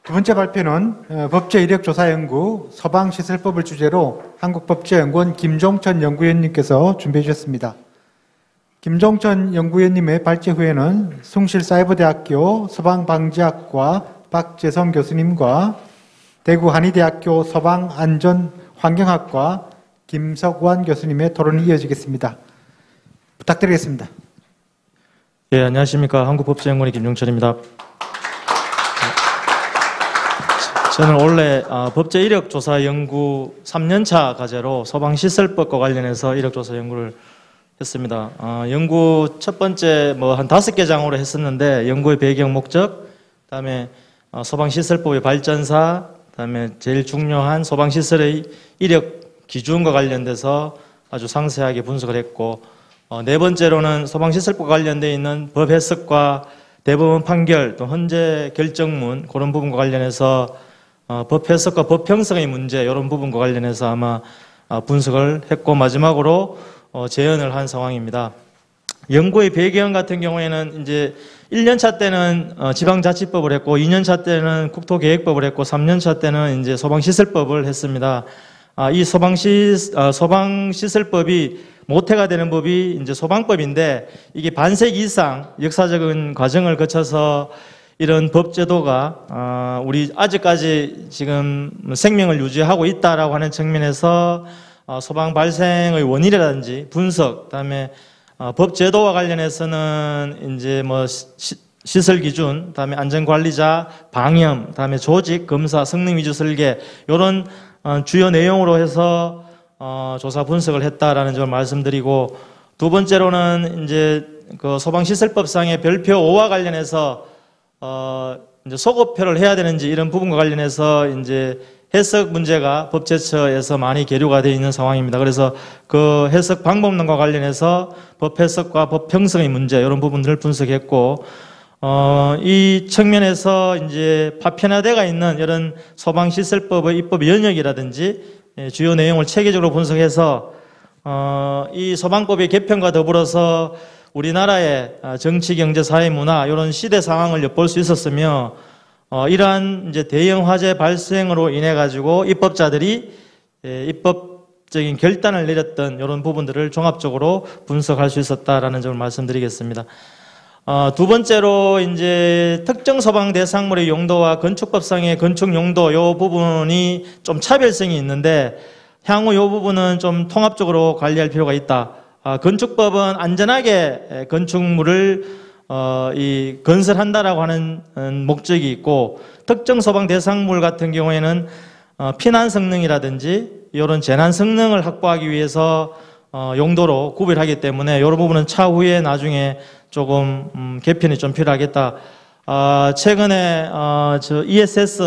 두 번째 발표는 법제 이력조사연구 서방시설법을 주제로 한국법제연구원 김종천 연구위원님께서 준비해 주셨습니다. 김종천 연구위원님의 발제 후에는 숭실사이버대학교 서방방지학과 박재성 교수님과 대구 한의대학교 서방안전환경학과 김석완 교수님의 토론이 이어지겠습니다. 부탁드리겠습니다. 예, 안녕하십니까. 한국법제연구원의 김종천입니다. 저는 원래 법제 이력조사 연구 3년차 과제로 소방시설법과 관련해서 이력조사 연구를 했습니다. 연구 첫 번째 한 5개 장으로 했었는데 연구의 배경 목적, 그다음에 소방시설법의 발전사, 그다음에 제일 중요한 소방시설의 이력 기준과 관련돼서 아주 상세하게 분석을 했고, 네 번째로는 소방시설법과 관련되어 있는 법 해석과 대법원 판결 또 헌재 결정문 그런 부분과 관련해서 법 해석과 법 형성의 문제 이런 부분과 관련해서 아마 분석을 했고, 마지막으로 재연을 한 상황입니다. 연구의 배경 같은 경우에는 이제 1년차 때는 지방자치법을 했고, 2년차 때는 국토계획법을 했고, 3년차 때는 이제 소방시설법을 했습니다. 이 소방시설법이 모태가 되는 법이 이제 소방법인데, 이게 반세기 이상 역사적인 과정을 거쳐서 이런 법제도가 우리 아직까지 지금 생명을 유지하고 있다라고 하는 측면에서 소방 발생의 원인이라든지 분석, 그다음에 법제도와 관련해서는 이제 시설 기준, 그다음에 안전관리자, 방염, 그다음에 조직, 검사, 성능 위주 설계 이런 주요 내용으로 해서 조사 분석을 했다라는 점을 말씀드리고, 두 번째로는 이제 그 소방시설법상의 별표 5와 관련해서 이제 소급표를 해야 되는지 이런 부분과 관련해서 이제 해석 문제가 법제처에서 많이 계류가 되어 있는 상황입니다. 그래서 그 해석 방법론과 관련해서 법 해석과 법 형성의 문제 이런 부분들을 분석했고, 이 측면에서 이제 파편화되어 있는 이런 소방시설법의 입법 영역이라든지 주요 내용을 체계적으로 분석해서 이 소방법의 개편과 더불어서 우리나라의 정치, 경제, 사회, 문화 이런 시대 상황을 엿볼 수 있었으며, 이러한 이제 대형 화재 발생으로 인해 가지고 입법자들이 입법적인 결단을 내렸던 이런 부분들을 종합적으로 분석할 수 있었다라는 점을 말씀드리겠습니다. 두 번째로 이제 특정 소방 대상물의 용도와 건축법상의 건축 용도 이 부분이 좀 차별성이 있는데, 향후 이 부분은 좀 통합적으로 관리할 필요가 있다. 건축법은 안전하게 건축물을 건설한다라고 하는 목적이 있고, 특정 소방 대상물 같은 경우에는 피난 성능이라든지 이런 재난 성능을 확보하기 위해서 용도로 구별하기 때문에 이런 부분은 차후에 나중에 조금 개편이 좀 필요하겠다. 최근에 저 ESS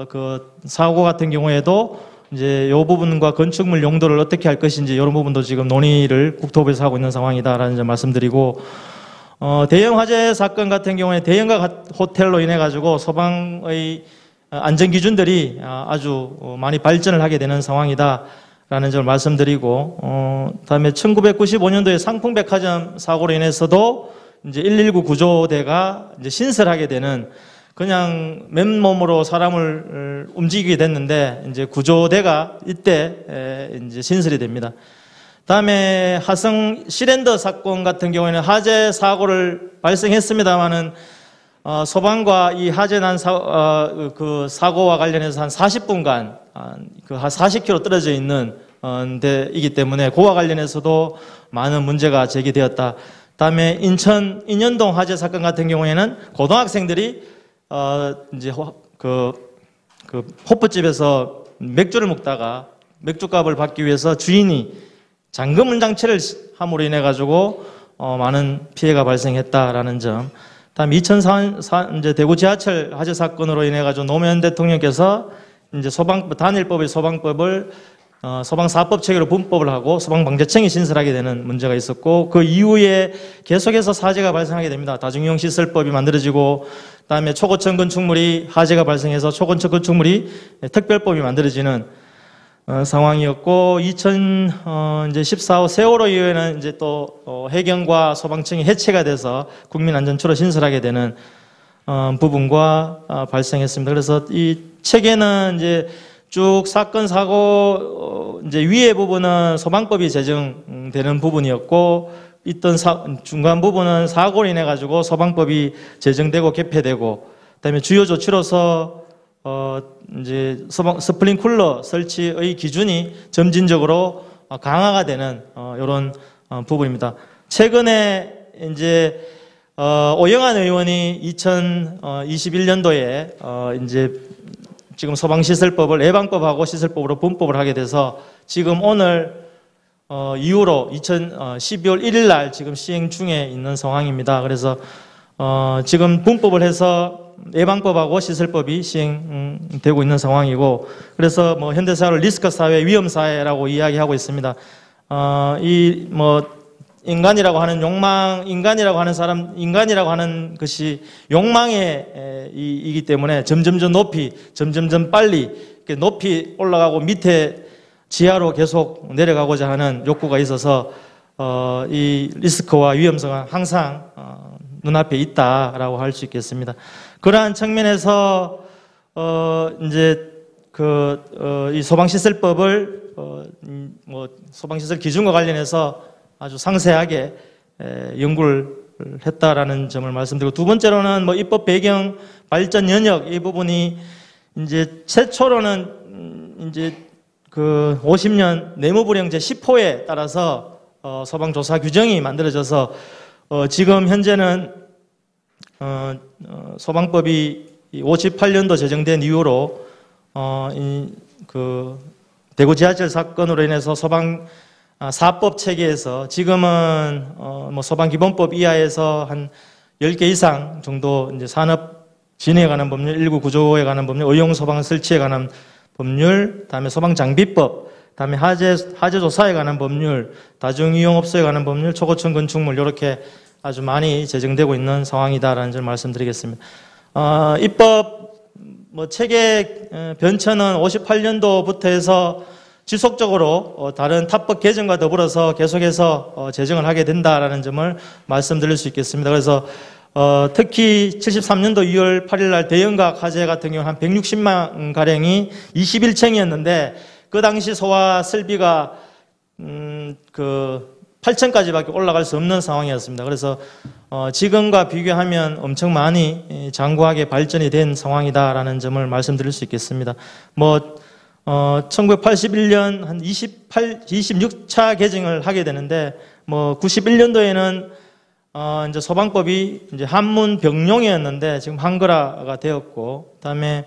그 사고 같은 경우에도 이제 이 부분과 건축물 용도를 어떻게 할 것인지 이런 부분도 지금 논의를 국토부에서 하고 있는 상황이다라는 점 말씀드리고, 대형 화재 사건 같은 경우에 대형가 호텔로 인해 가지고 소방의 안전 기준들이 아주 많이 발전을 하게 되는 상황이다라는 점을 말씀드리고, 다음에 1995년도에 상풍백화점 사고로 인해서도 이제 119 구조대가 이제 신설하게 되는, 그냥 맨몸으로 사람을 움직이게 됐는데 이제 구조대가 이때 이제 신설이 됩니다. 다음에 화성 시랜더 사건 같은 경우에는 화재 사고를 발생했습니다만은 소방과 이 화재 난 그 사고와 관련해서 한 40분간 그 한 40km 떨어져 있는 데이기 때문에 그와 관련해서도 많은 문제가 제기되었다. 다음에 인천 인현동 화재 사건 같은 경우에는 고등학생들이 이제 그 호프집에서 맥주를 먹다가 맥주값을 받기 위해서 주인이 잠금 장치를 함으로 인해 가지고 많은 피해가 발생했다라는 점. 다음 2004년 이제 대구 지하철 화재 사건으로 인해 가지고 노무현 대통령께서 이제 단일법의 소방법을 소방사법 체계로 분법을 하고 소방방재청이 신설하게 되는 문제가 있었고, 그 이후에 계속해서 사재가 발생하게 됩니다. 다중이용 시설법이 만들어지고, 그다음에 초고층 건축물이 화재가 발생해서 초고층 건축물이 특별법이 만들어지는 상황이었고, 2014호 세월호 이후에는 이제 또 해경과 소방청이 해체가 돼서 국민안전처로 신설하게 되는 부분과 발생했습니다. 그래서 이 책에는 이제 쭉 사건 사고 이제 위의 부분은 소방법이 제정되는 부분이었고 있던 중간 부분은 사고로 인해 가지고 소방법이 제정되고 개폐되고 그다음에 주요 조치로서 이제 스프링쿨러 설치의 기준이 점진적으로 강화가 되는 이런 부분입니다. 최근에 이제 오영환 의원이 2021년도에 이제 지금 소방시설법을 예방법하고 시설법으로 분법을 하게 돼서 지금 오늘 이후로 12월 1일 날 지금 시행 중에 있는 상황입니다. 그래서 지금 분법을 해서 예방법하고 시설법이 시행되고 있는 상황이고 그래서 뭐 현대사회를 리스크 사회, 위험 사회라고 이야기하고 있습니다. 이 뭐 인간이라고 하는 욕망, 인간이라고 하는 것이 욕망의 이기 때문에 점점점 높이, 점점점 빨리 이렇게 높이 올라가고 밑에 지하로 계속 내려가고자 하는 욕구가 있어서 이 리스크와 위험성은 항상 눈앞에 있다라고 할 수 있겠습니다. 그러한 측면에서 이제 이 소방시설법을 뭐 소방시설 기준과 관련해서 아주 상세하게 연구를 했다라는 점을 말씀드리고 두 번째로는 뭐 입법 배경, 발전 연역 이 부분이 이제 최초로는 이제 그 50년 내무부령 제10호에 따라서 소방조사 규정이 만들어져서 지금 현재는 소방법이 58년도 제정된 이후로 그 대구 지하철 사건으로 인해서 소방 사법 체계에서 지금은 뭐 소방기본법 이하에서 한 10개 이상 정도 이제 산업 진행에 관한 법률, 1구 구조에 관한 법률, 의용 소방 설치에 관한 법률, 다음에 소방 장비법, 다음에 하재 조사에 관한 법률, 다중이용업소에 관한 법률, 초고층 건축물 이렇게 아주 많이 제정되고 있는 상황이다라는 점을 말씀드리겠습니다. 입법 뭐 체계 변천은 58년도부터 해서 지속적으로 다른 타법 개정과 더불어서 계속해서 제정을 하게 된다라는 점을 말씀드릴 수 있겠습니다. 그래서 특히 73년도 2월 8일 날 대연각 화재 같은 경우 한 160만 가량이 21층이었는데 그 당시 소화 설비가 8층까지밖에 올라갈 수 없는 상황이었습니다. 그래서 지금과 비교하면 엄청 많이 장구하게 발전이 된 상황이다라는 점을 말씀드릴 수 있겠습니다. 뭐 1981년 한 26차 개정을 하게 되는데, 뭐 91년도에는 이제 소방법이 이제 한문 병용이었는데 지금 한글화가 되었고, 그다음에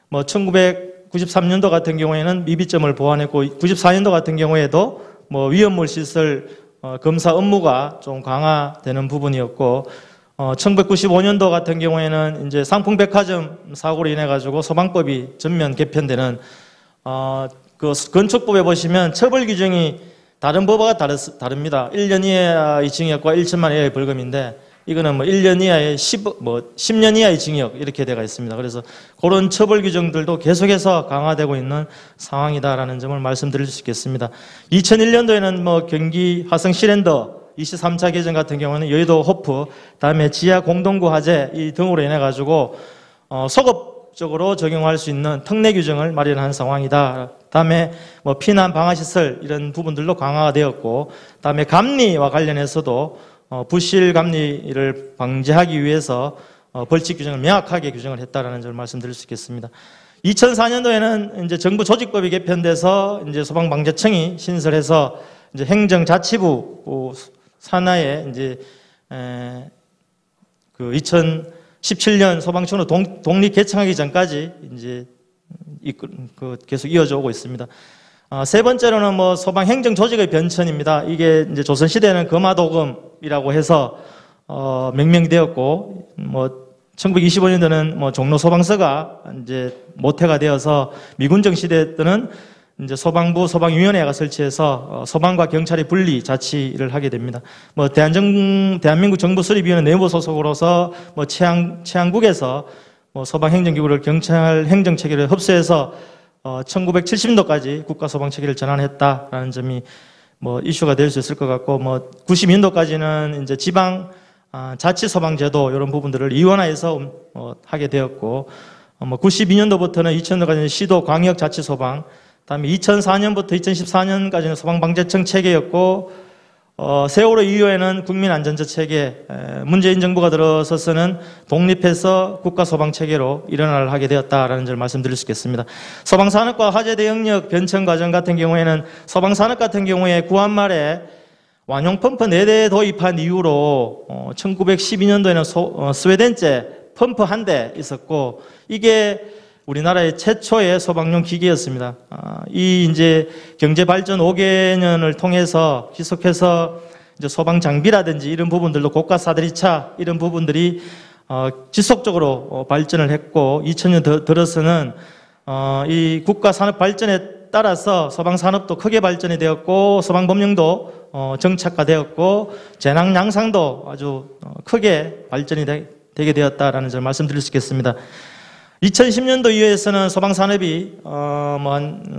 뭐 1993년도 같은 경우에는 미비점을 보완했고, 94년도 같은 경우에도 뭐 위험물 시설 검사 업무가 좀 강화되는 부분이었고, 1995년도 같은 경우에는 이제 상풍백화점 사고로 인해 가지고 소방법이 전면 개편되는 그 건축법에 보시면 처벌 규정이 다른 법과 다릅니다. 1년 이하의 징역과 1천만 원 이하의 벌금인데 이거는 뭐 1년 이하의 10년 이하의 징역 이렇게 되어 있습니다. 그래서 그런 처벌 규정들도 계속해서 강화되고 있는 상황이다라는 점을 말씀드릴 수 있겠습니다. 2001년도에는 뭐 경기 화성 시랜더 23차 개정 같은 경우는 여의도 호프, 다음에 지하 공동구 화재 이 등으로 인해 가지고 소급적으로 적용할 수 있는 특례 규정을 마련한 상황이다. 다음에 뭐 피난 방화시설 이런 부분들도 강화가 되었고, 다음에 감리와 관련해서도 부실 감리를 방지하기 위해서 벌칙 규정을 명확하게 규정을 했다라는 점을 말씀드릴 수 있겠습니다. 2004년도에는 이제 정부 조직법이 개편돼서 이제 소방방재청이 신설해서 이제 행정자치부 산하에 이제 그 2017년 소방청으로 독립 개청하기 전까지 이제 계속 이어져 오고 있습니다. 세 번째로는 뭐 소방 행정 조직의 변천입니다. 이게 이제 조선 시대에는 금화도금이라고 해서 명명되었고, 뭐 1925년도는 뭐 종로 소방서가 이제 모태가 되어서 미군정 시대 때는 이제 소방부 소방위원회가 설치해서 소방과 경찰이 분리 자치를 하게 됩니다. 뭐 대한민국 정부 수립위원회 내부 소속으로서 뭐 최양국에서 뭐 소방행정기구를 경찰 행정체계를 흡수해서 1970년도까지 국가소방체계를 전환했다라는 점이 뭐 이슈가 될 수 있을 것 같고, 뭐 90년도까지는 이제 지방 자치 소방제도 이런 부분들을 이원화해서 하게 되었고, 92년도부터는 2000년까지는 시도 광역 자치 소방, 다음에 2004년부터 2014년까지는 소방방재청 체계였고, 세월호 이후에는 국민안전처 체계, 문재인 정부가 들어서서는 독립해서 국가소방체계로 일원화를 하게 되었다라는 점을 말씀드릴 수 있겠습니다. 소방산업과 화재대응력 변천 과정 같은 경우에는 소방산업 같은 경우에 구한말에 완용펌프 4대 도입한 이후로 1912년도에는 스웨덴제 펌프 1대 있었고, 이게 우리나라의 최초의 소방용 기계였습니다. 이 이제 경제 발전 5개년을 통해서 지속해서 이제 소방 장비라든지 이런 부분들도 고가 사다리차 이런 부분들이 지속적으로 발전을 했고, 2000년 들어서는 이 국가 산업 발전에 따라서 소방 산업도 크게 발전이 되었고, 소방 법령도 정착화되었고, 재난 양상도 아주 크게 발전이 되게 되었다라는 점을 말씀드릴 수 있겠습니다. 2010년도 이후에서는 소방산업이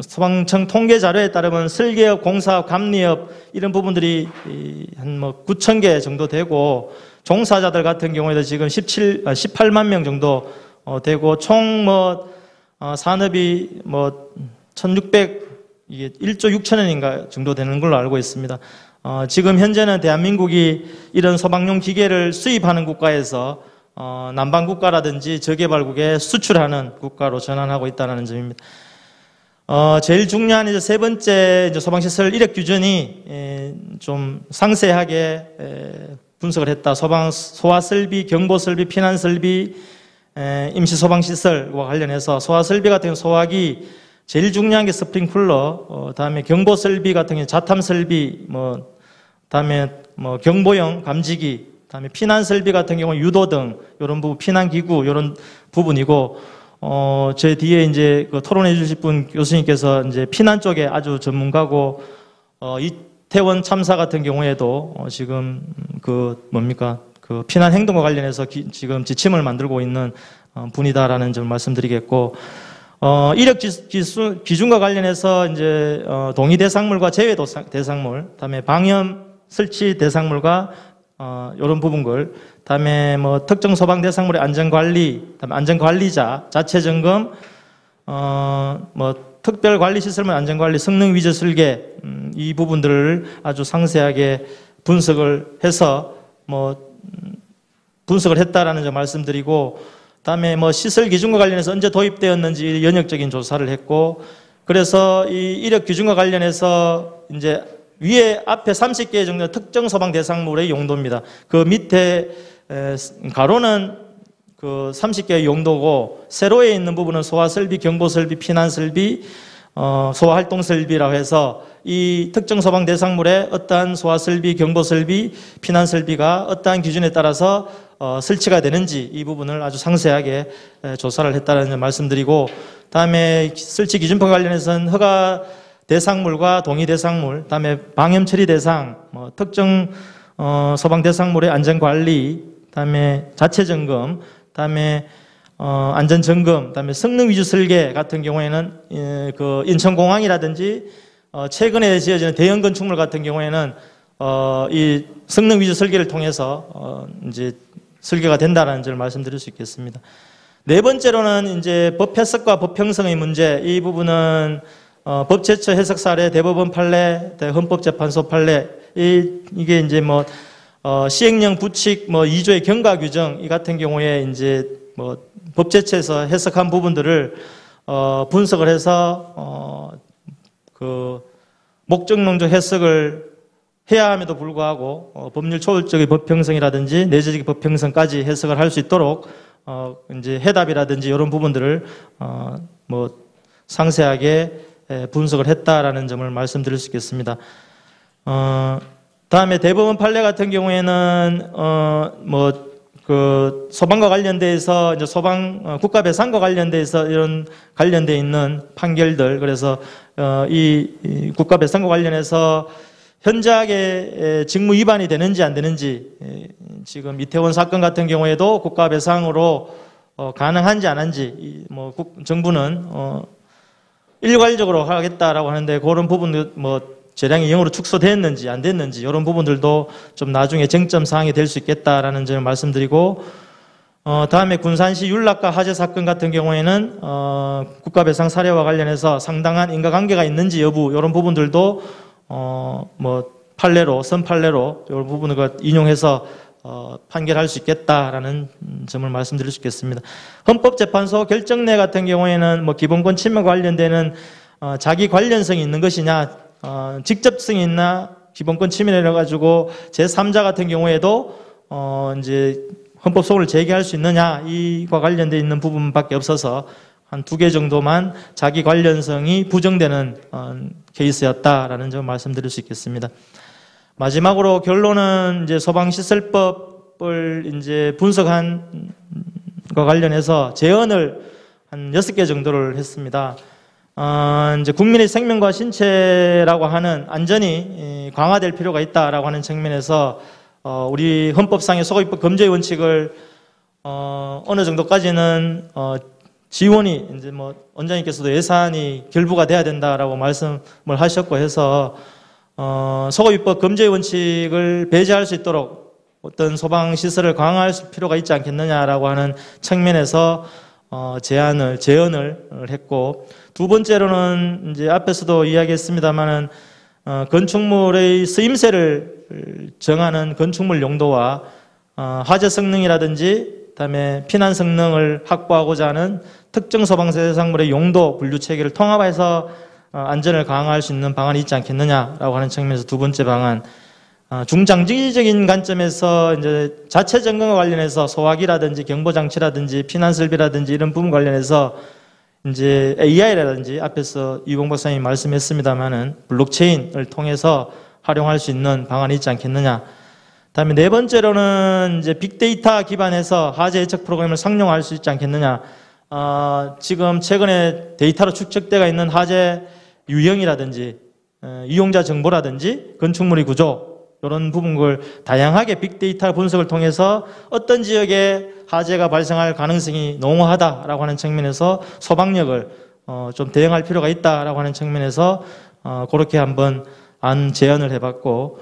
소방청 통계 자료에 따르면 설계업, 공사업, 감리업 이런 부분들이 한 9,000개 정도 되고, 종사자들 같은 경우에도 지금 18만 명 정도 되고, 총 산업이 1조 6천원인가 정도 되는 걸로 알고 있습니다. 지금 현재는 대한민국이 이런 소방용 기계를 수입하는 국가에서 남방 국가라든지 저개발국에 수출하는 국가로 전환하고 있다는 점입니다. 제일 중요한 이제 세 번째 이제 소방시설 이력 규정이 좀 상세하게 분석을 했다. 소화설비, 경보설비, 피난설비, 임시소방시설과 관련해서 소화설비 같은 경우 소화기, 제일 중요한 게 스프링쿨러, 다음에 경보설비 같은 경우 자탐설비, 다음에 경보용 감지기, 다음에 피난설비 같은 경우 유도등, 이런 부분, 피난기구, 이런 부분이고, 제 뒤에 이제 그 토론해 주실 분 교수님께서 이제 피난 쪽에 아주 전문가고, 이태원 참사 같은 경우에도 지금 그 피난 행동과 관련해서 지금 지침을 만들고 있는 분이다라는 점 말씀드리겠고, 이력 기준과 관련해서 이제 동의 대상물과 제외 대상물, 다음에 방염 설치 대상물과 이런 부분들, 다음에 특정 소방 대상물의 안전관리, 다음에 안전관리자, 자체 점검, 특별관리시설물 안전관리, 성능 위조 설계, 이 부분들을 아주 상세하게 분석을 해서 분석을 했다라는 점 말씀드리고, 다음에 시설 기준과 관련해서 언제 도입되었는지 연역적인 조사를 했고, 그래서 이 이력 기준과 관련해서 이제 위에 앞에 30개 정도 특정 소방 대상물의 용도입니다. 그 밑에 가로는 그 30개의 용도고, 세로에 있는 부분은 소화설비, 경보설비, 피난설비, 소화활동설비라고 해서 이 특정 소방 대상물에 어떠한 소화설비, 경보설비, 피난설비가 어떠한 기준에 따라서 설치가 되는지 이 부분을 아주 상세하게 조사를 했다는 점 말씀드리고, 다음에 설치 기준과 관련해서는 허가 대상물과 동의 대상물, 다음에 방염 처리 대상, 특정 소방 대상물의 안전관리, 다음에 자체 점검, 다음에 안전 점검, 다음에 성능 위주 설계 같은 경우에는 그 인천공항이라든지 최근에 지어지는 대형 건축물 같은 경우에는 이 성능 위주 설계를 통해서 이제 설계가 된다는 점을 말씀드릴 수 있겠습니다. 네 번째로는 이제 법 해석과 법 형성의 문제, 이 부분은 법 제처 해석 사례, 대법원 판례, 헌법재판소 판례, 이게 이제 시행령 부칙 2조의 경과 규정, 이 같은 경우에 이제 법 제처에서 해석한 부분들을 분석을 해서 그 목적론적 해석을 해야 함에도 불구하고 법률 초월적인 법 형성이라든지 내재적인 법 형성까지 해석을 할 수 있도록 이제 해답이라든지 이런 부분들을 상세하게 분석을 했다라는 점을 말씀드릴 수 있겠습니다. 다음에 대법원 판례 같은 경우에는 그 소방과 관련돼서 이제 소방 국가 배상과 관련돼서 이런 관련돼 있는 판결들, 그래서 이 국가 배상과 관련해서 현저하게 직무 위반이 되는지 안 되는지, 지금 이태원 사건 같은 경우에도 국가 배상으로 가능한지 안 한지 정부는 일괄적으로 하겠다라고 하는데, 그런 부분도 재량이 영으로 축소됐는지 안 됐는지 이런 부분들도 좀 나중에 쟁점 사항이 될 수 있겠다라는 점을 말씀드리고, 다음에 군산시 윤락과 화재 사건 같은 경우에는 국가배상 사례와 관련해서 상당한 인과관계가 있는지 여부 이런 부분들도 뭐 판례로 선판례로 이런 부분을 인용해서 판결할 수 있겠다라는 점을 말씀드릴 수 있겠습니다. 헌법재판소 결정내 같은 경우에는 뭐 기본권 침해 관련되는 자기 관련성이 있는 것이냐, 직접성이 있나 기본권 침해를 가지고 제3자 같은 경우에도 이제 헌법 소원을 제기할 수 있느냐, 이와 관련되어 있는 부분밖에 없어서 한 2개 정도만 자기 관련성이 부정되는 케이스였다라는 점을 말씀드릴 수 있겠습니다. 마지막으로 결론은 이제 소방시설법을 이제 분석한 과 관련해서 제언을 한 6개 정도를 했습니다. 이제 국민의 생명과 신체라고 하는 안전이 강화될 필요가 있다라고 하는 측면에서 우리 헌법상의 소고기법 금지의 원칙을 어느 정도까지는 지원이 이제 뭐 원장님께서도 예산이 결부가 돼야 된다라고 말씀을 하셨고 해서 소고기법 금지의 원칙을 배제할 수 있도록 어떤 소방 시설을 강화할 필요가 있지 않겠느냐라고 하는 측면에서 제언을 했고, 두 번째로는 이제 앞에서도 이야기했습니다만은 건축물의 쓰임새를 정하는 건축물 용도와 화재 성능이라든지 그다음에 피난 성능을 확보하고자 하는 특정 소방세상물의 용도 분류 체계를 통합해서 안전을 강화할 수 있는 방안이 있지 않겠느냐라고 하는 측면에서 두 번째 방안, 중장기적인 관점에서 이제 자체 점검과 관련해서 소화기라든지 경보장치라든지 피난설비라든지 이런 부분 관련해서 이제 AI라든지 앞에서 이봉 박사님이 말씀했습니다만은 블록체인을 통해서 활용할 수 있는 방안이 있지 않겠느냐. 다음에 네 번째로는 이제 빅데이터 기반해서 화재 예측 프로그램을 상용화할 수 있지 않겠느냐. 지금 최근에 데이터로 축적되어 있는 화재 유형이라든지 이용자 정보라든지 건축물의 구조 이런 부분을 다양하게 빅데이터 분석을 통해서 어떤 지역에 화재가 발생할 가능성이 농후하다라고 하는 측면에서 소방력을 좀 대응할 필요가 있다라고 하는 측면에서 그렇게 한번 제언을 해봤고,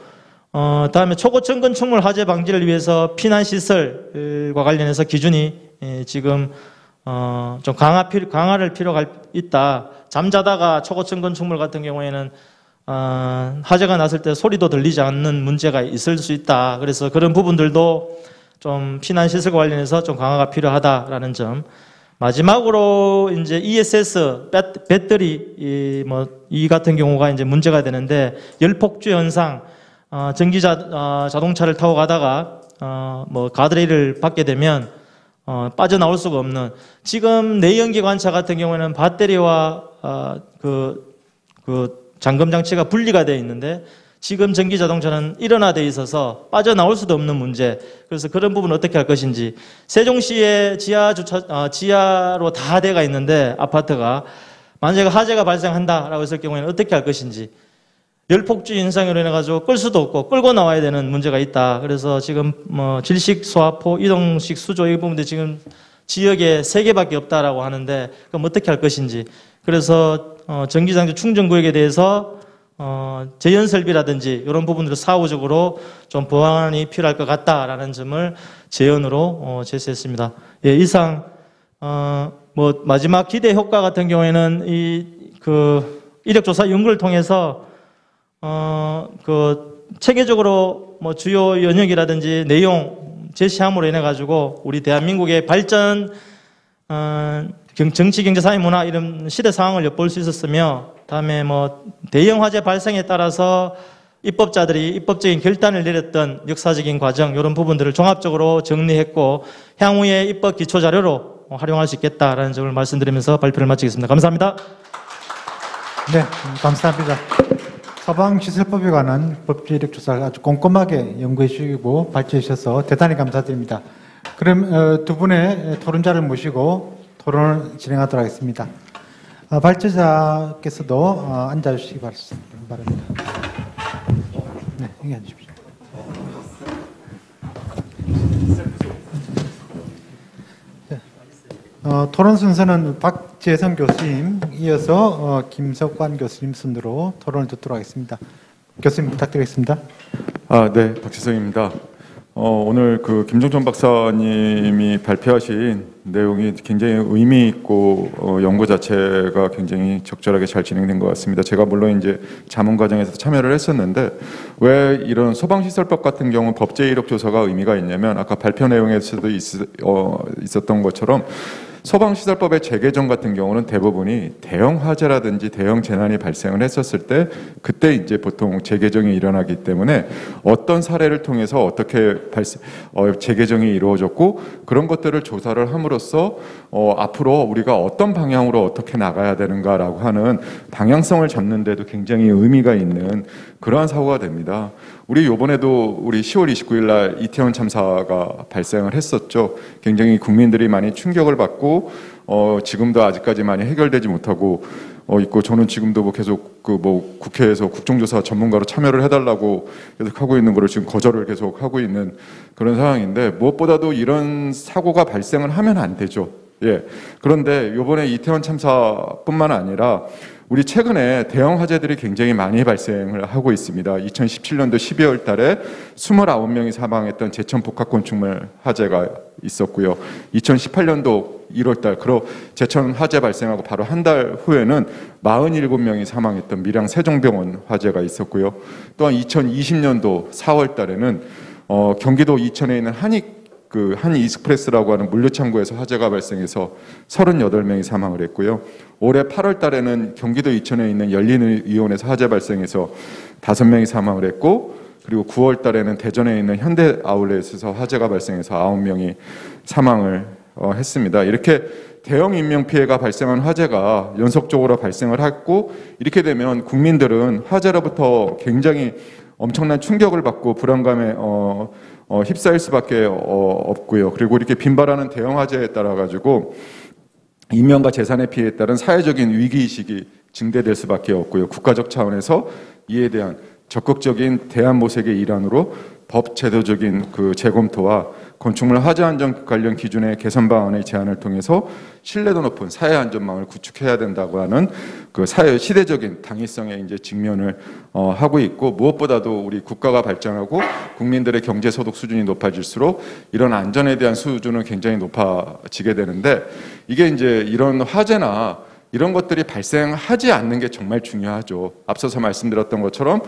다음에 초고층 건축물 화재 방지를 위해서 피난시설과 관련해서 기준이 지금 좀 강화를 필요가 있다. 잠자다가 초고층 건축물 같은 경우에는 화재가 났을 때 소리도 들리지 않는 문제가 있을 수 있다. 그래서 그런 부분들도 좀 피난시설과 관련해서 좀 강화가 필요하다라는 점. 마지막으로 이제 ESS 배터리 이 같은 경우가 이제 문제가 되는데, 열폭주 현상, 자동차를 타고 가다가 가드레일을 받게 되면 빠져나올 수가 없는, 지금 내연기 관차 같은 경우에는 배터리와 잠금 장치가 분리가 되어 있는데 지금 전기 자동차는 일원화되어 있어서 빠져나올 수도 없는 문제. 그래서 그런 부분 어떻게 할 것인지. 세종시에 지하로 다 돼가 있는데 아파트가 만약에 화재가 발생한다라고 했을 경우에는 어떻게 할 것인지. 열폭주 현상으로 인해 가지고 끌 수도 없고 끌고 나와야 되는 문제가 있다. 그래서 지금 질식 소화포, 이동식 수조 이 부분도 지금 지역에 3개밖에 없다라고 하는데 그럼 어떻게 할 것인지. 그래서 전기장치 충전 구역에 대해서 재현 설비라든지 이런 부분들을 사후적으로 좀 보완이 필요할 것 같다라는 점을 제언으로 제시했습니다. 예, 이상 마지막 기대 효과 같은 경우에는 이력조사 연구를 통해서 체계적으로 주요 연역이라든지 내용 제시함으로 인해 가지고 우리 대한민국의 발전, 정치, 경제, 사회, 문화 이런 시대 상황을 엿볼 수 있었으며, 다음에 대형 화재 발생에 따라서 입법자들이 입법적인 결단을 내렸던 역사적인 과정 이런 부분들을 종합적으로 정리했고 향후에 입법 기초 자료로 활용할 수 있겠다라는 점을 말씀드리면서 발표를 마치겠습니다. 감사합니다. 네, 감사합니다. 소방시설법에 관한 법제 이력 조사를 아주 꼼꼼하게 연구해 주시고 발제해 주셔서 대단히 감사드립니다. 그럼 두 분의 토론자를 모시고 토론을 진행하도록 하겠습니다. 발제자께서도 앉아주시기 바랍니다. 네, 여기 앉으십시오. 토론 순서는 박재성 교수님 이어서 김석환 교수님 순으로 토론을 듣도록 하겠습니다. 교수님 부탁드리겠습니다. 네, 박지성입니다. 오늘 그 김종천 박사님이 발표하신 내용이 굉장히 의미 있고 연구 자체가 굉장히 적절하게 잘 진행된 것 같습니다. 제가 물론 이제 자문 과정에서 참여를 했었는데 왜 이런 소방시설법 같은 경우 법제 이력 조사가 의미가 있냐면 아까 발표 내용에서도 있었던 것처럼 소방시설법의 재개정 같은 경우는 대부분이 대형 화재라든지 대형 재난이 발생을 했었을 때 그때 이제 보통 재개정이 일어나기 때문에 어떤 사례를 통해서 어떻게 재개정이 이루어졌고 그런 것들을 조사를 함으로써 앞으로 우리가 어떤 방향으로 어떻게 나가야 되는가라고 하는 방향성을 잡는 데도 굉장히 의미가 있는 그러한 사고가 됩니다. 우리 요번에도 우리 10월 29일 날 이태원 참사가 발생을 했었죠. 굉장히 국민들이 많이 충격을 받고 지금도 아직까지 많이 해결되지 못하고 있고 저는 지금도 뭐 계속 국회에서 국정조사 전문가로 참여를 해달라고 계속 하고 있는 거를 지금 거절을 계속 하고 있는 그런 상황인데 무엇보다도 이런 사고가 발생을 하면 안 되죠. 예. 그런데 요번에 이태원 참사뿐만 아니라 우리 최근에 대형 화재들이 굉장히 많이 발생을 하고 있습니다. 2017년도 12월 달에 29명이 사망했던 제천 복합건축물 화재가 있었고요. 2018년도 1월 달, 제천 화재 발생하고 바로 한 달 후에는 47명이 사망했던 밀양 세종병원 화재가 있었고요. 또한 2020년도 4월 달에는 경기도 이천에 있는 한 이스프레스라고 하는 물류창고에서 화재가 발생해서 38명이 사망을 했고요. 올해 8월 달에는 경기도 이천에 있는 열린의원에서 화재 발생해서 5명이 사망을 했고 그리고 9월 달에는 대전에 있는 현대 아울렛에서 화재가 발생해서 9명이 사망을 했습니다. 이렇게 대형 인명피해가 발생한 화재가 연속적으로 발생을 했고 이렇게 되면 국민들은 화재로부터 굉장히 엄청난 충격을 받고 불안감에 휩싸일 수밖에 없고요. 그리고 이렇게 빈발하는 대형 화재에 따라 가지고 인명과 재산의 피해에 따른 사회적인 위기의식이 증대될 수밖에 없고요. 국가적 차원에서 이에 대한 적극적인 대안 모색의 일환으로 법 제도적인 그 재검토와 건축물 화재 안전 관련 기준의 개선 방안의 제안을 통해서 신뢰도 높은 사회 안전망을 구축해야 된다고 하는 그 사회 시대적인 당위성의 이제 직면을 하고 있고 무엇보다도 우리 국가가 발전하고 국민들의 경제 소득 수준이 높아질수록 이런 안전에 대한 수준은 굉장히 높아지게 되는데 이게 이제 이런 화재나 이런 것들이 발생하지 않는 게 정말 중요하죠. 앞서서 말씀드렸던 것처럼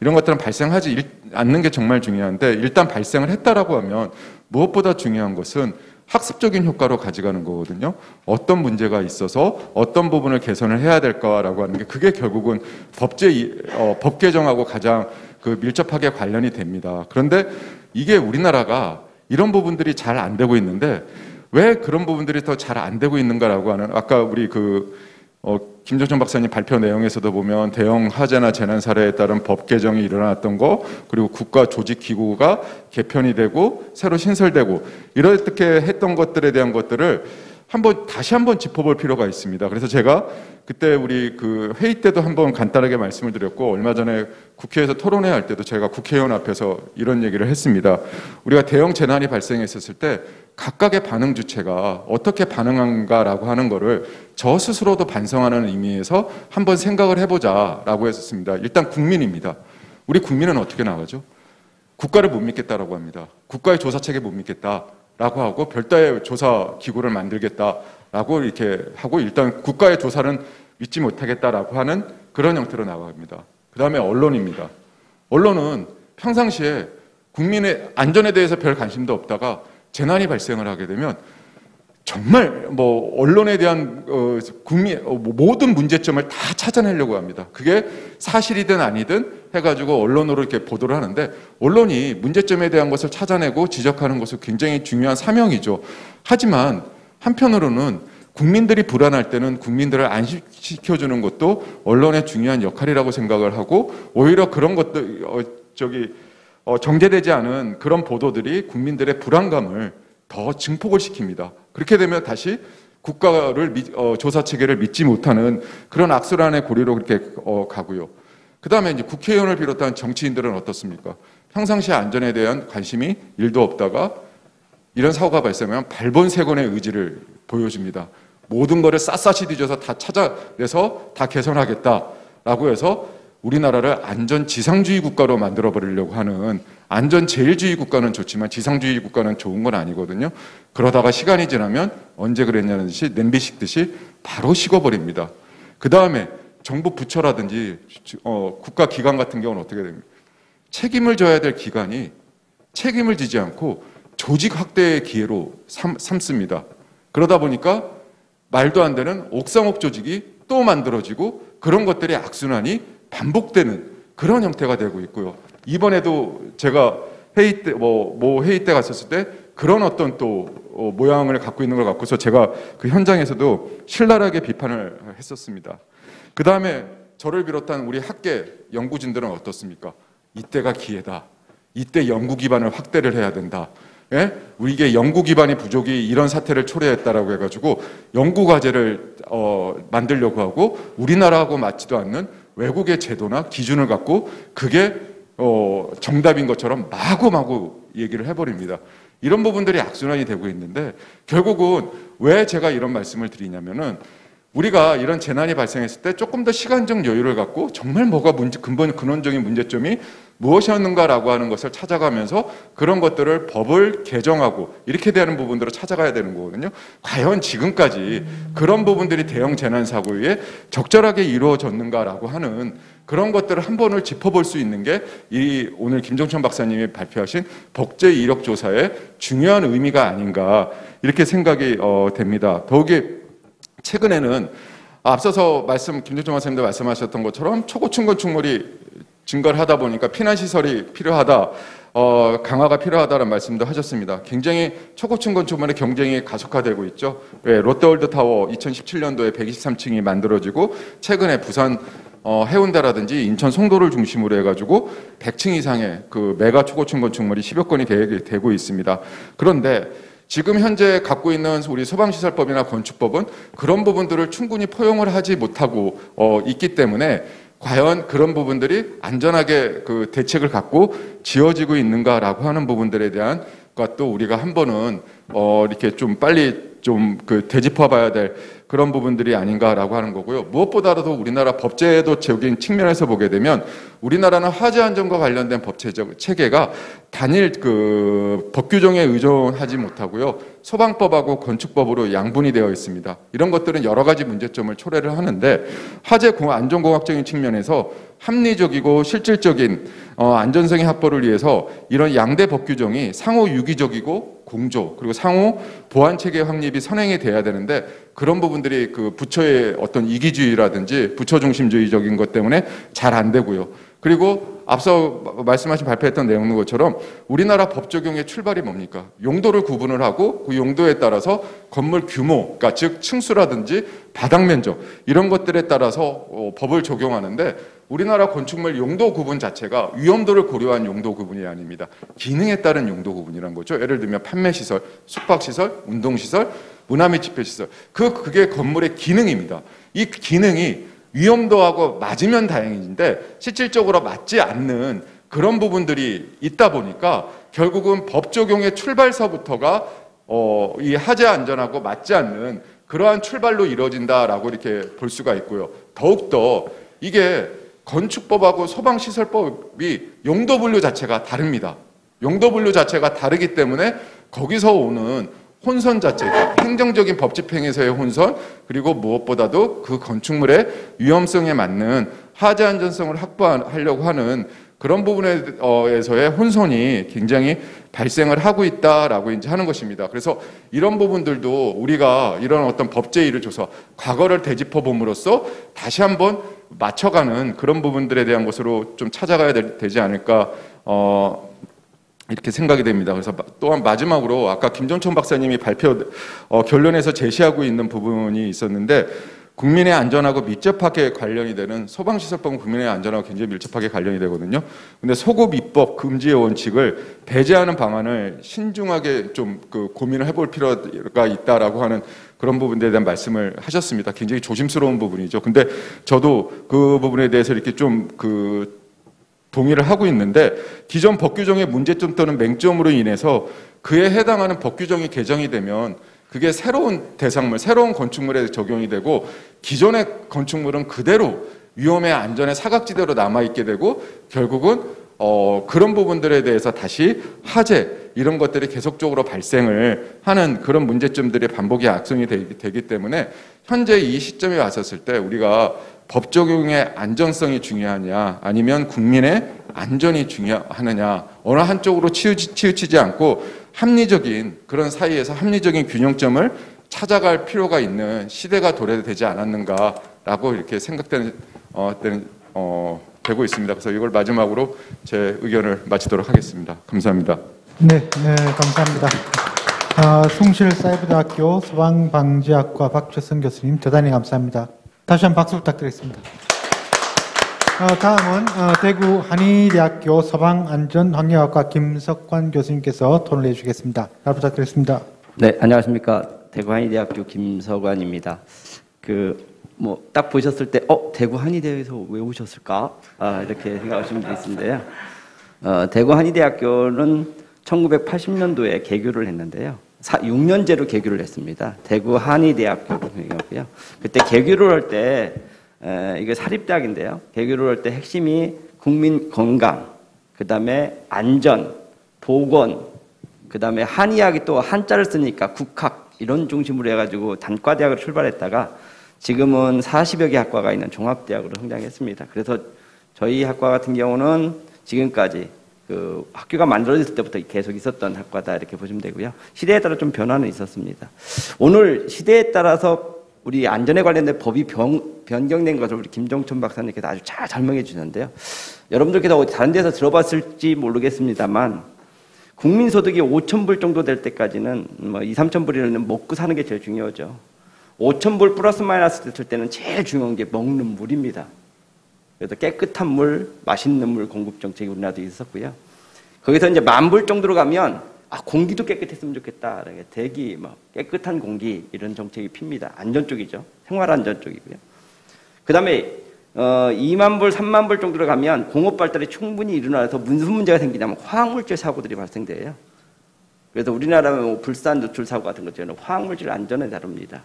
이런 것들은 발생하지 않는 게 정말 중요한데 일단 발생을 했다라고 하면 무엇보다 중요한 것은 학습적인 효과로 가져가는 거거든요. 어떤 문제가 있어서 어떤 부분을 개선을 해야 될까라고 하는 게 그게 결국은 법 개정하고 가장 그 밀접하게 관련이 됩니다. 그런데 이게 우리나라가 이런 부분들이 잘 안 되고 있는데 왜 그런 부분들이 더 잘 안 되고 있는가라고 하는 아까 우리 김종천 박사님 발표 내용에서도 보면 대형 화재나 재난 사례에 따른 법 개정이 일어났던 거 그리고 국가 조직 기구가 개편이 되고 새로 신설되고 이렇게 했던 것들에 대한 것들을 다시 한번 짚어볼 필요가 있습니다. 그래서 제가 그때 우리 그 회의 때도 한번 간단하게 말씀을 드렸고 얼마 전에 국회에서 토론회 할 때도 제가 국회의원 앞에서 이런 얘기를 했습니다. 우리가 대형 재난이 발생했었을 때 각각의 반응 주체가 어떻게 반응한가라고 하는 거를 저 스스로도 반성하는 의미에서 한번 생각을 해보자라고 했었습니다. 일단 국민입니다. 우리 국민은 어떻게 나가죠? 국가를 못 믿겠다라고 합니다. 국가의 조사체계 못 믿겠다라고 하고 별도의 조사 기구를 만들겠다라고 이렇게 하고 일단 국가의 조사는 믿지 못하겠다라고 하는 그런 형태로 나갑니다. 그 다음에 언론입니다. 언론은 평상시에 국민의 안전에 대해서 별 관심도 없다가 재난이 발생을 하게 되면 정말 언론에 대한 모든 문제점을 다 찾아내려고 합니다. 그게 사실이든 아니든 해가지고 언론으로 이렇게 보도를 하는데 언론이 문제점에 대한 것을 찾아내고 지적하는 것은 굉장히 중요한 사명이죠. 하지만 한편으로는 국민들이 불안할 때는 국민들을 안심시켜주는 것도 언론의 중요한 역할이라고 생각을 하고 오히려 그런 것들 정제되지 않은 그런 보도들이 국민들의 불안감을 더 증폭을 시킵니다. 그렇게 되면 다시 국가를 조사 체계를 믿지 못하는 그런 악순환의 고리로 그렇게 가고요. 그 다음에 이제 국회의원을 비롯한 정치인들은 어떻습니까? 평상시 안전에 대한 관심이 1도 없다가 이런 사고가 발생하면 발본색원의 의지를 보여집니다. 모든 거를 샅샅이 뒤져서 다 찾아내서 다 개선하겠다라고 해서 우리나라를 안전 지상주의 국가로 만들어 버리려고 하는, 안전 제일주의 국가는 좋지만 지상주의 국가는 좋은 건 아니거든요. 그러다가 시간이 지나면 언제 그랬냐는 듯이 냄비 식듯이 바로 식어버립니다. 그 다음에 정부 부처라든지 국가 기관 같은 경우는 어떻게 됩니까? 책임을 져야 될 기관이 책임을 지지 않고 조직 확대의 기회로 삼습니다. 그러다 보니까 말도 안 되는 옥상옥 조직이 또 만들어지고 그런 것들이 악순환이 반복되는 그런 형태가 되고 있고요. 이번에도 제가 회의 때 회의 때 갔었을 때 그런 어떤 또 모양을 갖고 있는 걸 갖고서 제가 그 현장에서도 신랄하게 비판을 했었습니다. 그 다음에 저를 비롯한 우리 학계 연구진들은 어떻습니까? 이때가 기회다. 이때 연구 기반을 확대를 해야 된다. 예? 우리게 연구 기반이 부족이 이런 사태를 초래했다라고 해가지고 연구 과제를 만들려고 하고 우리나라하고 맞지도 않는 외국의 제도나 기준을 갖고 그게 정답인 것처럼 마구마구 얘기를 해버립니다. 이런 부분들이 악순환이 되고 있는데 결국은 왜 제가 이런 말씀을 드리냐면은 우리가 이런 재난이 발생했을 때 조금 더 시간적 여유를 갖고 정말 뭐가 근원적인 문제점이 무엇이었는가라고 하는 것을 찾아가면서 그런 것들을 법을 개정하고 이렇게 되는 부분들을 찾아가야 되는 거거든요. 과연 지금까지 그런 부분들이 대형 재난 사고에 적절하게 이루어졌는가라고 하는 그런 것들을 한 번을 짚어볼 수 있는 게 이 오늘 김정천 박사님이 발표하신 법제 이력 조사의 중요한 의미가 아닌가 이렇게 생각이 됩니다. 더욱이 최근에는 앞서서 김정천 박사님도 말씀하셨던 것처럼 초고층 건축물이 증가를 하다 보니까 피난시설이 필요하다, 강화가 필요하다는 말씀도 하셨습니다. 굉장히 초고층 건축물의 경쟁이 가속화되고 있죠. 롯데월드타워 2017년도에 123층이 만들어지고 최근에 부산 해운대라든지 인천 송도를 중심으로 해가지고 100층 이상의 그 메가 초고층 건축물이 10여 건이 되고 있습니다. 그런데 지금 현재 갖고 있는 우리 소방시설법이나 건축법은 그런 부분들을 충분히 포용을 하지 못하고 있기 때문에 과연 그런 부분들이 안전하게 그 대책을 갖고 지어지고 있는가라고 하는 부분들에 대한 것도 우리가 한 번은 이렇게 좀 빨리 좀 그 되짚어봐야 될 그런 부분들이 아닌가라고 하는 거고요. 무엇보다도 우리나라 법제도적인 측면에서 보게 되면 우리나라는 화재 안전과 관련된 법제적 체계가 단일 그 법 규정에 의존하지 못하고요. 소방법하고 건축법으로 양분이 되어 있습니다. 이런 것들은 여러 가지 문제점을 초래를 하는데 화재 안전공학적인 측면에서 합리적이고 실질적인 안전성의 확보를 위해서 이런 양대 법 규정이 상호 유기적이고 공조 그리고 상호 보완 체계 확립이 선행이 돼야 되는데 그런 부분들이 그 부처의 어떤 이기주의라든지 부처 중심주의적인 것 때문에 잘 안 되고요. 그리고 앞서 말씀하신 발표했던 내용인 것처럼 우리나라 법 적용의 출발이 뭡니까? 용도를 구분을 하고 그 용도에 따라서 건물 규모, 그러니까 즉 층수라든지 바닥 면적 이런 것들에 따라서 법을 적용하는데 우리나라 건축물 용도 구분 자체가 위험도를 고려한 용도 구분이 아닙니다. 기능에 따른 용도 구분이란 거죠. 예를 들면 판매시설, 숙박시설, 운동시설, 문화 및 집회시설 그게 건물의 기능입니다. 이 기능이 위험도하고 맞으면 다행인데 실질적으로 맞지 않는 그런 부분들이 있다 보니까 결국은 법 적용의 출발서부터가 이 화재 안전하고 맞지 않는 그러한 출발로 이루어진다라고 이렇게 볼 수가 있고요. 더욱더 이게 건축법하고 소방시설법이 용도 분류 자체가 다릅니다. 용도 분류 자체가 다르기 때문에 거기서 오는 혼선 자체가 행정적인 법 집행에서의 혼선 그리고 무엇보다도 그 건축물의 위험성에 맞는 화재 안전성을 확보하려고 하는 그런 부분에서의 혼선이 굉장히 발생을 하고 있다라고 이제 하는 것입니다. 그래서 이런 부분들도 우리가 이런 어떤 법제의를 줘서 과거를 되짚어 봄으로써 다시 한번 맞춰가는 그런 부분들에 대한 것으로 좀 찾아가야 되지 않을까 이렇게 생각이 됩니다. 그래서 또한 마지막으로 아까 김정천 박사님이 결론에서 제시하고 있는 부분이 있었는데 국민의 안전하고 밀접하게 관련이 되는 소방시설법은 국민의 안전하고 굉장히 밀접하게 관련이 되거든요. 근데 소급 입법 금지의 원칙을 배제하는 방안을 신중하게 좀 고민을 해볼 필요가 있다라고 하는 그런 부분에 대한 말씀을 하셨습니다. 굉장히 조심스러운 부분이죠. 근데 저도 그 부분에 대해서 이렇게 좀 동의를 하고 있는데 기존 법 규정의 문제점 또는 맹점으로 인해서 그에 해당하는 법 규정이 개정이 되면 그게 새로운 대상물, 새로운 건축물에 적용이 되고 기존의 건축물은 그대로 위험의 안전의 사각지대로 남아있게 되고 결국은 그런 부분들에 대해서 다시 화재 이런 것들이 계속적으로 발생을 하는 그런 문제점들이 반복이 악성이 되기 때문에 현재 이 시점에 왔었을 때 우리가 법 적용의 안전성이 중요하냐 아니면 국민의 안전이 중요하느냐 어느 한쪽으로 치우치지 않고 합리적인 그런 사이에서 합리적인 균형점을 찾아갈 필요가 있는 시대가 도래되지 않았는가라고 이렇게 생각되는 되고 있습니다. 그래서 이걸 마지막으로 제 의견을 마치도록 하겠습니다. 감사합니다. 네, 감사합니다. 숭실사이버대학교 소방방지학과 박주성 교수님 대단히 감사합니다. 다시 한번 박수 부탁드리겠습니다. 다음은 대구 한의대학교 소방안전환경학과 김석관 교수님께서 토론을 해주시겠습니다. 잘 부탁드리겠습니다. 네, 안녕하십니까. 대구 한의대학교 김석관입니다. 딱 보셨을 때, 대구 한의대에서 왜 오셨을까? 이렇게 생각하시는 분이 있는데요. 대구 한의대학교는 1980년도에 개교를 했는데요. 6년제로 개교를 했습니다. 대구 한의대학교고요. 그때 개교를 할 때, 이게 사립대학인데요. 개교를 할 때 핵심이 국민 건강, 그 다음에 안전, 보건, 그 다음에 한의학이 또 한자를 쓰니까 국학, 이런 중심으로 해가지고 단과대학으로 출발했다가 지금은 40여 개 학과가 있는 종합대학으로 성장했습니다. 그래서 저희 학과 같은 경우는 지금까지 그 학교가 만들어졌을 때부터 계속 있었던 학과다 이렇게 보시면 되고요. 시대에 따라 좀 변화는 있었습니다. 오늘 시대에 따라서 우리 안전에 관련된 법이 변경된 것을 우리 김종천 박사님께서 아주 잘 설명해 주셨는데요. 여러분들께서 다른 데서 들어봤을지 모르겠습니다만 국민소득이 5,000불 정도 될 때까지는 2, 3,000불이라는 먹고 사는 게 제일 중요하죠. 5,000불 플러스 마이너스 됐을 때는 제일 중요한 게 먹는 물입니다. 그래서 깨끗한 물, 맛있는 물 공급 정책이 우리나라도 있었고요. 거기서 이제 10,000불 정도로 가면 공기도 깨끗했으면 좋겠다. 대기, 깨끗한 공기 이런 정책이 핍니다. 안전 쪽이죠. 생활 안전 쪽이고요. 그 다음에 20,000불, 30,000불 정도로 가면 공업 발달이 충분히 일어나서 무슨 문제가 생기냐면 화학물질 사고들이 발생돼요. 그래서 우리나라는 불산 누출 사고 같은 것처럼 화학물질 안전을 다룹니다.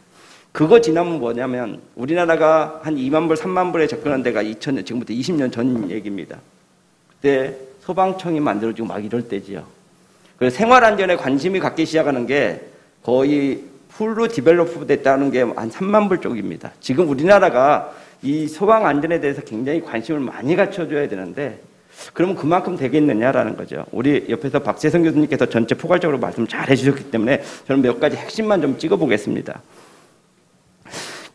그거 지나면 뭐냐면 우리나라가 한 20,000불, 30,000불에 접근한 데가 2000년, 지금부터 20년 전 얘기입니다. 그때 소방청이 만들어지고 막 이럴 때지요. 그래서 생활안전에 관심이 갖기 시작하는 게 거의 풀로 디벨로프 됐다는 게 한 30,000불 쪽입니다. 지금 우리나라가 이 소방안전에 대해서 굉장히 관심을 많이 갖춰줘야 되는데 그러면 그만큼 되겠느냐라는 거죠. 우리 옆에서 박재성 교수님께서 전체 포괄적으로 말씀 잘 해주셨기 때문에 저는 몇 가지 핵심만 좀 찍어보겠습니다.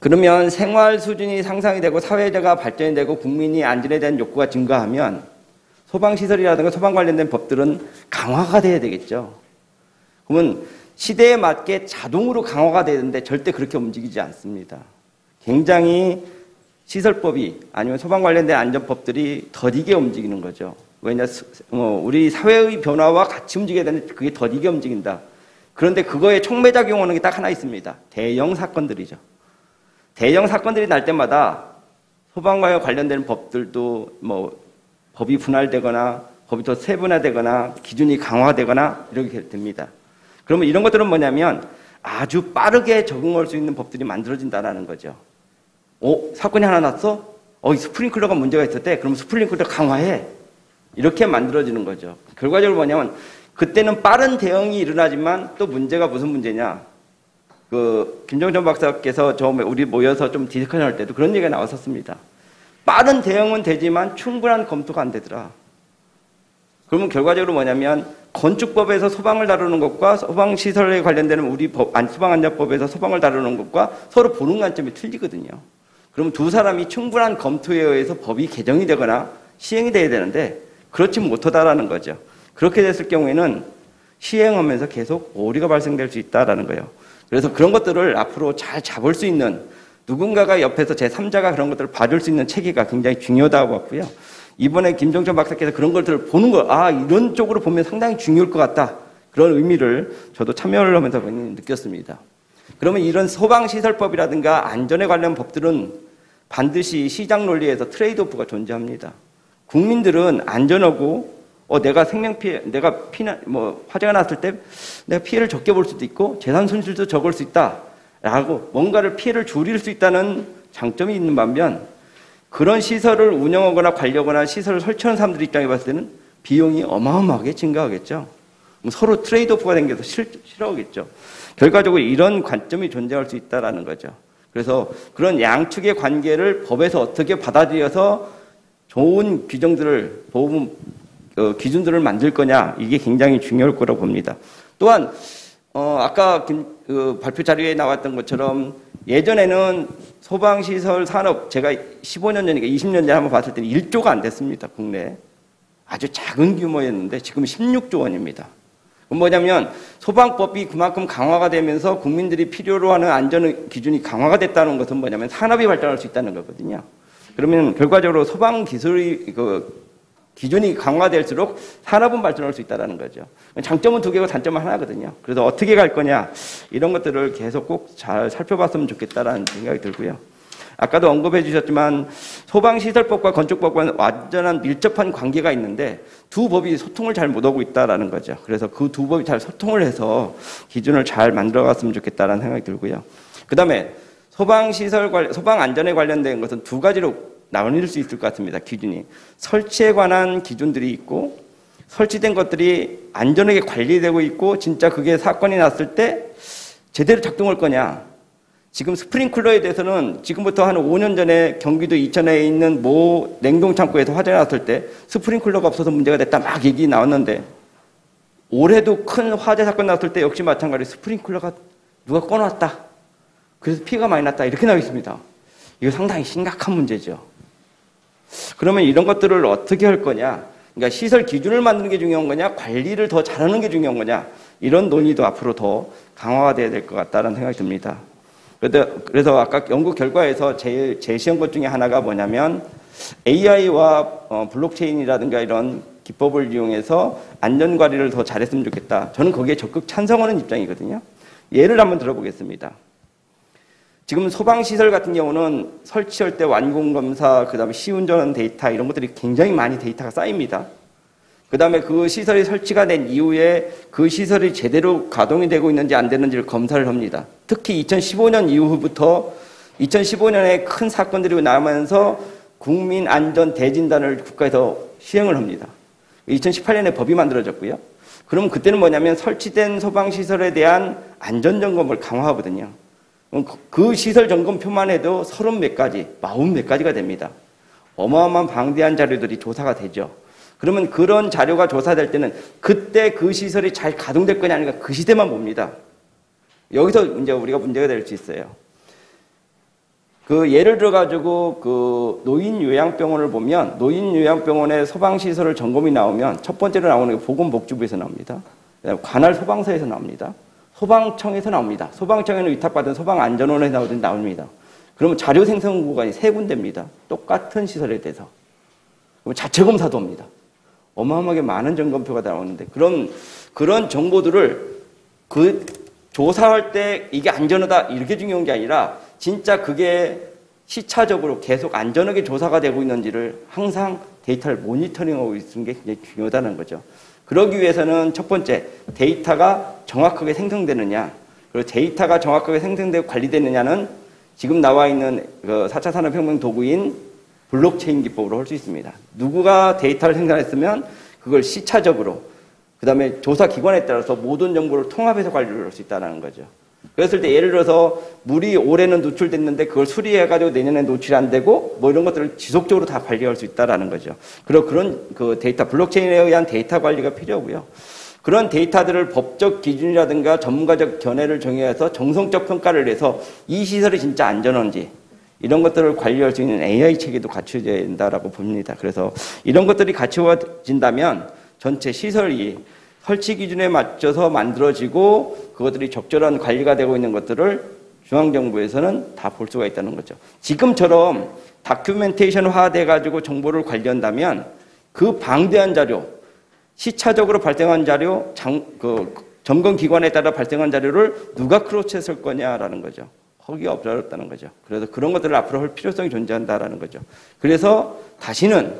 그러면 생활 수준이 상상이 되고 사회가 발전이 되고 국민이 안전에 대한 욕구가 증가하면 소방시설이라든가 소방 관련된 법들은 강화가 돼야 되겠죠. 그러면 시대에 맞게 자동으로 강화가 되는데 절대 그렇게 움직이지 않습니다. 굉장히 시설법이 아니면 소방 관련된 안전법들이 더디게 움직이는 거죠. 왜냐, 우리 사회의 변화와 같이 움직여야 되는데 그게 더디게 움직인다. 그런데 그거에 촉매작용하는 게 딱 하나 있습니다. 대형 사건들이죠. 대형 사건들이 날 때마다 소방과 관련된 법들도 법이 분할되거나 법이 더 세분화되거나 기준이 강화되거나 이렇게 됩니다. 그러면 이런 것들은 뭐냐면 아주 빠르게 적응할 수 있는 법들이 만들어진다는 거죠. 사건이 하나 났어? 스프링클러가 문제가 있었대. 그럼 스프링클러 강화해. 이렇게 만들어지는 거죠. 결과적으로 뭐냐면 그때는 빠른 대응이 일어나지만 또 문제가 무슨 문제냐. 김정천 박사께서 처음에 우리 모여서 좀 디스커션 할 때도 그런 얘기가 나왔었습니다. 빠른 대응은 되지만 충분한 검토가 안 되더라. 그러면 결과적으로 뭐냐면 건축법에서 소방을 다루는 것과 소방시설에 관련되는 우리 소방안전법에서 소방을 다루는 것과 서로 보는 관점이 틀리거든요. 그러면 두 사람이 충분한 검토에 의해서 법이 개정이 되거나 시행이 돼야 되는데 그렇지 못하다라는 거죠. 그렇게 됐을 경우에는 시행하면서 계속 오류가 발생될 수 있다라는 거예요. 그래서 그런 것들을 앞으로 잘 잡을 수 있는 누군가가 옆에서 제3자가 그런 것들을 봐줄 수 있는 체계가 굉장히 중요하다고 봤고요. 이번에 김종천 박사께서 그런 것들을 보는 거, 이런 쪽으로 보면 상당히 중요할 것 같다. 그런 의미를 저도 참여를 하면서 느꼈습니다. 그러면 이런 소방시설법이라든가 안전에 관련 법들은 반드시 시장 논리에서 트레이드오프가 존재합니다. 국민들은 안전하고 내가 생명 피해, 내가 화재가 났을 때 내가 피해를 적게 볼 수도 있고 재산 손실도 적을 수 있다라고 뭔가를 피해를 줄일 수 있다는 장점이 있는 반면 그런 시설을 운영하거나 관리하거나 시설을 설치하는 사람들 입장에 봤을 때는 비용이 어마어마하게 증가하겠죠. 서로 트레이드오프가 생겨서 싫어하겠죠. 결과적으로 이런 관점이 존재할 수 있다는 거죠. 그래서 그런 양측의 관계를 법에서 어떻게 받아들여서 좋은 규정들을, 기준들을 만들 거냐, 이게 굉장히 중요할 거라고 봅니다. 또한, 아까 발표 자료에 나왔던 것처럼 예전에는 소방시설 산업, 제가 15년 전이니까 20년 전에 한번 봤을 때는 1조가 안 됐습니다, 국내에. 아주 작은 규모였는데 지금 16조 원입니다. 그건 뭐냐면 소방법이 그만큼 강화가 되면서 국민들이 필요로 하는 안전 기준이 강화가 됐다는 것은 뭐냐면 산업이 발전할 수 있다는 거거든요. 그러면 결과적으로 소방 기술이 기준이 강화될수록 산업은 발전할 수 있다는 거죠. 장점은 두 개고 단점은 하나거든요. 그래서 어떻게 갈 거냐 이런 것들을 계속 꼭 잘 살펴봤으면 좋겠다라는 생각이 들고요. 아까도 언급해 주셨지만 소방시설법과 건축법과는 완전한 밀접한 관계가 있는데 두 법이 소통을 잘 못하고 있다는 거죠. 그래서 그 두 법이 잘 소통을 해서 기준을 잘 만들어갔으면 좋겠다는 생각이 들고요. 그 다음에 소방 안전에 관련된 것은 두 가지로 나눌 수 있을 것 같습니다. 기준이. 설치에 관한 기준들이 있고 설치된 것들이 안전하게 관리되고 있고 진짜 그게 사건이 났을 때 제대로 작동할 거냐. 지금 스프링클러에 대해서는 지금부터 한 5년 전에 경기도 이천에 있는 모 냉동창고에서 화재가 났을 때 스프링클러가 없어서 문제가 됐다 막 얘기 나왔는데 올해도 큰 화재 사건 났을 때 역시 마찬가지로 스프링클러가 누가 꺼놨다. 그래서 피해가 많이 났다. 이렇게 나와 있습니다. 이거 상당히 심각한 문제죠. 그러면 이런 것들을 어떻게 할 거냐. 그러니까 시설 기준을 만드는 게 중요한 거냐. 관리를 더 잘하는 게 중요한 거냐. 이런 논의도 앞으로 더 강화가 돼야 될 것 같다는 생각이 듭니다. 그래서 아까 연구 결과에서 제일 제시한 것 중에 하나가 뭐냐면 AI와 블록체인이라든가 이런 기법을 이용해서 안전관리를 더 잘했으면 좋겠다. 저는 거기에 적극 찬성하는 입장이거든요. 예를 한번 들어보겠습니다. 지금 소방시설 같은 경우는 설치할 때 완공검사, 그 다음에 시운전 데이터 이런 것들이 굉장히 많이 데이터가 쌓입니다. 그 다음에 그 시설이 설치가 된 이후에 그 시설이 제대로 가동이 되고 있는지 안 되는지를 검사를 합니다. 특히 2015년 이후부터 2015년에 큰 사건들이 나면서 국민안전대진단을 국가에서 시행을 합니다. 2018년에 법이 만들어졌고요. 그럼 그때는 뭐냐면 설치된 소방시설에 대한 안전점검을 강화하거든요. 그 시설 점검표만 해도 30몇 가지, 40몇 가지가 됩니다. 어마어마한 방대한 자료들이 조사가 되죠. 그러면 그런 자료가 조사될 때는 그때 그 시설이 잘 가동될 거냐 아닌가 그 시대만 봅니다. 여기서 이제 우리가 문제가 될 수 있어요. 그 예를 들어가지고 그 노인요양병원을 보면 노인요양병원의 소방시설을 점검이 나오면 첫 번째로 나오는 게 보건복지부에서 나옵니다. 그다음에 관할 소방서에서 나옵니다. 소방청에서 나옵니다. 소방청에는 위탁받은 소방안전원에서 나옵니다. 그러면 자료 생성 구간이 3군데입니다. 똑같은 시설에 대해서. 그럼 자체검사도 합니다. 어마어마하게 많은 점검표가 나오는데 그런 정보들을 조사할 때 이게 안전하다 이렇게 중요한 게 아니라 진짜 그게 시차적으로 계속 안전하게 조사가 되고 있는지를 항상 데이터를 모니터링하고 있는 게 굉장히 중요하다는 거죠. 그러기 위해서는 첫 번째 데이터가 정확하게 생성되느냐 그리고 데이터가 정확하게 생성되고 관리되느냐는 지금 나와 있는 그 4차 산업혁명 도구인 블록체인 기법으로 할 수 있습니다. 누구가 데이터를 생산했으면 그걸 시차적으로 그 다음에 조사 기관에 따라서 모든 정보를 통합해서 관리를 할 수 있다는 거죠. 그랬을 때 예를 들어서 물이 올해는 노출됐는데 그걸 수리해가지고 내년에 노출이 안 되고 뭐 이런 것들을 지속적으로 다 관리할 수 있다는 거죠. 그런 그 데이터 블록체인에 의한 데이터 관리가 필요하고요. 그런 데이터들을 법적 기준이라든가 전문가적 견해를 정해서 정성적 평가를 해서 이 시설이 진짜 안전한지 이런 것들을 관리할 수 있는 AI 체계도 갖춰져야 된다라고 봅니다. 그래서 이런 것들이 갖춰진다면 전체 시설이 설치 기준에 맞춰서 만들어지고 그것들이 적절한 관리가 되고 있는 것들을 중앙정부에서는 다 볼 수가 있다는 거죠. 지금처럼 다큐멘테이션화 돼가지고 정보를 관리한다면 그 방대한 자료, 시차적으로 발생한 자료, 점검 기관에 따라 발생한 자료를 누가 크로스체크할 거냐라는 거죠. 하기가 어렵다는 거죠. 그래서 그런 것들을 앞으로 할 필요성이 존재한다라는 거죠. 그래서 다시는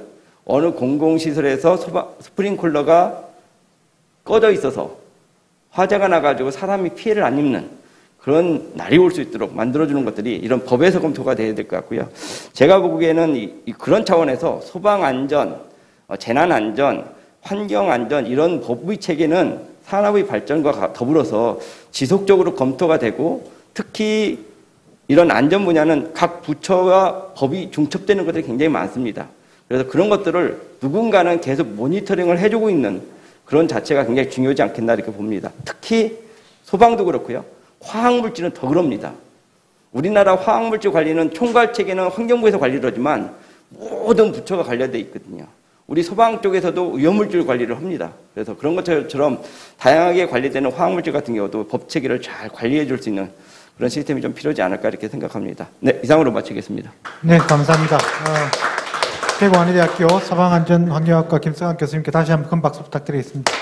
어느 공공시설에서 스프링클러가 꺼져 있어서 화재가 나가지고 사람이 피해를 안 입는 그런 날이 올 수 있도록 만들어주는 것들이 이런 법에서 검토가 돼야 될 것 같고요. 제가 보기에는 그런 차원에서 소방안전, 재난안전, 환경안전 이런 법의 체계는 산업의 발전과 더불어서 지속적으로 검토가 되고 특히 이런 안전 분야는 각 부처와 법이 중첩되는 것들이 굉장히 많습니다. 그래서 그런 것들을 누군가는 계속 모니터링을 해주고 있는 그런 자체가 굉장히 중요하지 않겠나 이렇게 봅니다. 특히 소방도 그렇고요. 화학물질은 더 그럽니다. 우리나라 화학물질 관리는 총괄체계는 환경부에서 관리를 하지만 모든 부처가 관련되어 있거든요. 우리 소방 쪽에서도 위험물질 관리를 합니다. 그래서 그런 것처럼 다양하게 관리되는 화학물질 같은 경우도 법 체계를 잘 관리해 줄 수 있는 그런 시스템이 좀 필요하지 않을까 이렇게 생각합니다. 네, 이상으로 마치겠습니다. 네, 감사합니다. 대구한의대학교 소방안전환경학과 김성환 교수님께 다시 한번 큰 박수 부탁드리겠습니다.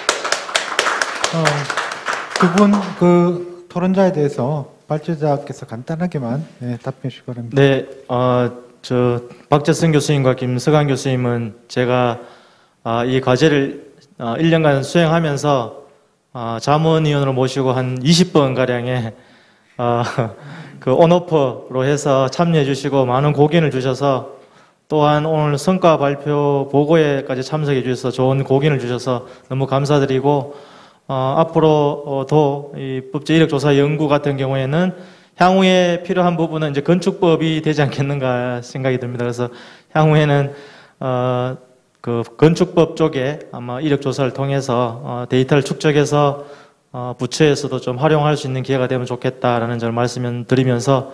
두 분 그 토론자에 대해서 발제자께서 간단하게만 답변해 주시기 바랍니다. 네, 박재승 교수님과 김석환 교수님은 제가 이 과제를 1년간 수행하면서 자문위원으로 모시고 한 20번 가량의 그 온오프로 해서 참여해 주시고 많은 고견을 주셔서 또한 오늘 성과 발표 보고회까지 참석해 주셔서 좋은 고견을 주셔서 너무 감사드리고 앞으로도 이 법제 이력 조사 연구 같은 경우에는 향후에 필요한 부분은 이제 건축법이 되지 않겠는가 생각이 듭니다. 그래서 향후에는 그 건축법 쪽에 아마 이력 조사를 통해서 데이터를 축적해서 부처에서도 좀 활용할 수 있는 기회가 되면 좋겠다라는 점을 말씀을 드리면서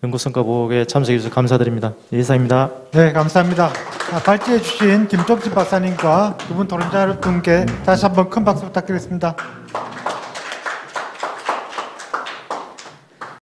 연구성과 보고에 참석해 주셔서 감사드립니다. 이상입니다. 네, 감사합니다. 발제해 주신 김종진 박사님과 두 분 토론자 분께 다시 한번 큰 박수 부탁드리겠습니다.